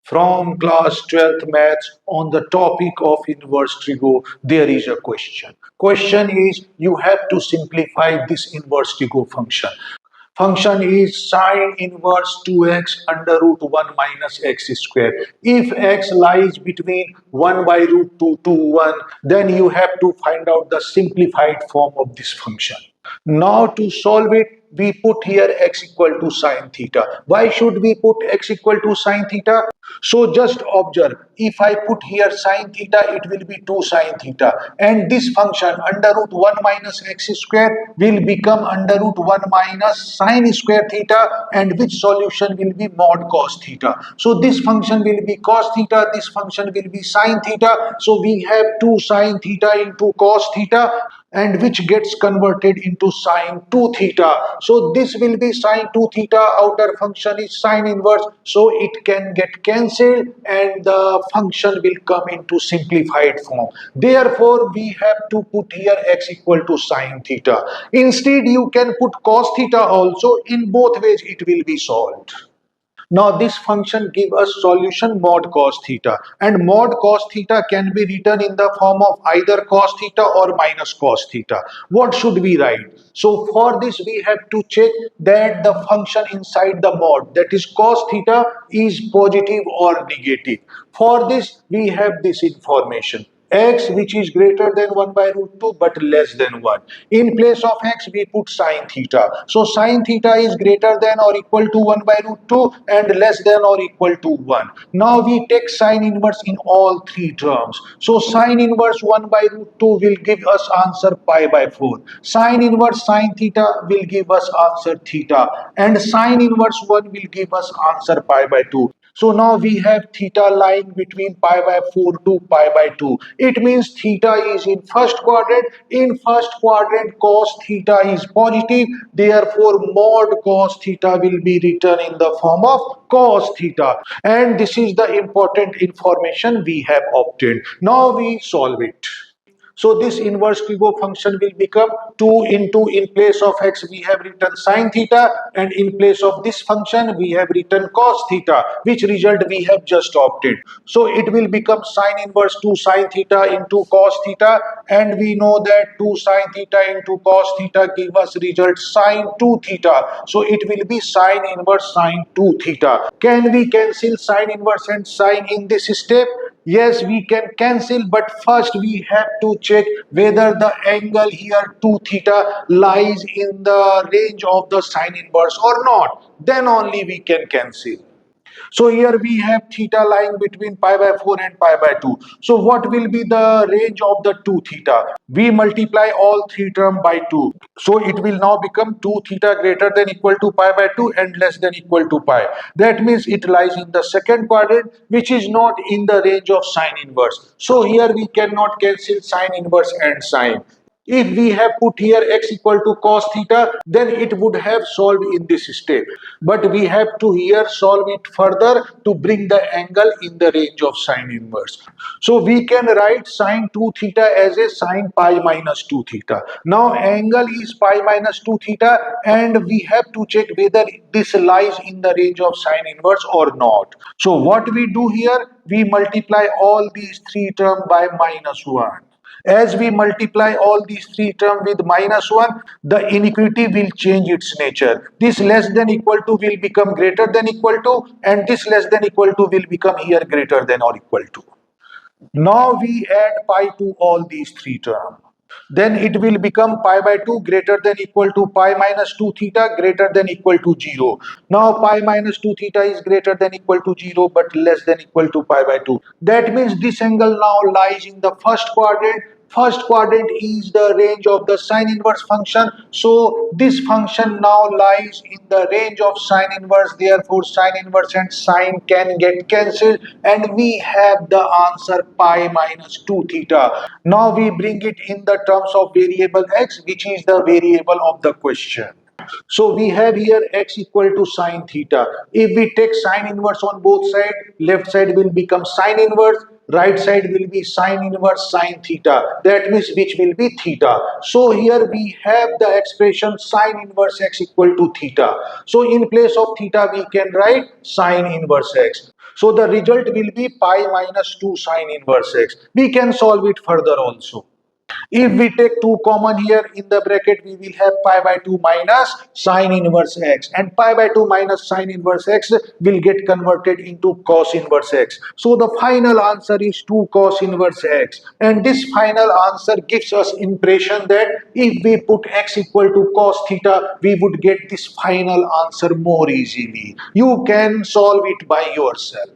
From class 12th maths on the topic of inverse trigo, there is a question. Question is you have to simplify this inverse trigo function. Function is sine inverse 2x under root 1 minus x square. If x lies between 1 by root 2 to 1, then you have to find out the simplified form of this function. Now to solve it, we put here x equal to sine theta. Why should we put x equal to sine theta? So just observe, if I put here sine theta, it will be 2 sine theta. And this function under root 1 minus x square will become under root 1 minus sine square theta, and which solution will be mod cos theta. So this function will be cos theta, this function will be sine theta. So we have 2 sine theta into cos theta, and which gets converted into sine 2 theta. So this will be sine 2 theta, outer function is sine inverse, so it can get cancelled and the function will come into simplified form. Therefore, we have to put here x equal to sine theta. Instead, you can put cos theta also. In both ways, it will be solved. Now this function gives us solution mod cos theta, and mod cos theta can be written in the form of either cos theta or minus cos theta. What should we write? So for this we have to check that the function inside the mod, that is cos theta, is positive or negative. For this we have this information. X which is greater than 1 by root 2 but less than 1. In place of x we put sine theta. So sine theta is greater than or equal to 1 by root 2 and less than or equal to 1. Now we take sine inverse in all three terms. So sine inverse 1 by root 2 will give us answer pi by 4. Sine inverse sine theta will give us answer theta, and sine inverse 1 will give us answer pi by 2. So now we have theta lying between pi by 4 to pi by 2. It means theta is in first quadrant. In first quadrant, cos theta is positive. Therefore, mod cos theta will be written in the form of cos theta. And this is the important information we have obtained. Now we solve it. So this inverse trigo function will become 2 into, in place of x we have written sine theta, and in place of this function we have written cos theta, which result we have just obtained. So it will become sine inverse 2 sine theta into cos theta, and we know that 2 sine theta into cos theta give us result sine 2 theta. So it will be sine inverse sine 2 theta. Can we cancel sine inverse and sine in this step? Yes, we can cancel, but first we have to check whether the angle here 2 theta lies in the range of the sine inverse or not. Then only we can cancel. So here we have theta lying between pi by 4 and pi by 2. So what will be the range of the 2 theta? We multiply all three terms by 2. So it will now become 2 theta greater than equal to pi by 2 and less than equal to pi. That means it lies in the second quadrant, which is not in the range of sine inverse. So here we cannot cancel sine inverse and sine. If we have put here x equal to cos theta, then it would have solved in this step. But we have to here solve it further to bring the angle in the range of sine inverse. So we can write sine 2 theta as a sine pi minus 2 theta. Now angle is pi minus 2 theta, and we have to check whether this lies in the range of sine inverse or not. So what we do here, we multiply all these three terms by minus 1. As we multiply all these three terms with minus 1, the inequality will change its nature. This less than equal to will become greater than equal to, and this less than equal to will become here greater than or equal to. Now we add pi to all these three terms. Then it will become pi by 2 greater than equal to pi minus 2 theta greater than equal to 0. Now pi minus 2 theta is greater than equal to 0 but less than equal to pi by 2. That means this angle now lies in the first quadrant. First quadrant is the range of the sine inverse function. So this function now lies in the range of sine inverse. Therefore sine inverse and sine can get cancelled, and we have the answer pi minus 2 theta. Now we bring it in the terms of variable x, which is the variable of the question. So we have here x equal to sine theta. If we take sine inverse on both sides, left side will become sine inverse, right side will be sine inverse sine theta. That means which will be theta. So here we have the expression sine inverse x equal to theta. So in place of theta we can write sine inverse x. So the result will be pi minus 2 sine inverse x. We can solve it further also. If we take 2 common here in the bracket, we will have pi by 2 minus sine inverse x. And pi by 2 minus sine inverse x will get converted into cos inverse x. So the final answer is 2 cos inverse x. And this final answer gives us impression that if we put x equal to cos theta, we would get this final answer more easily. You can solve it by yourself.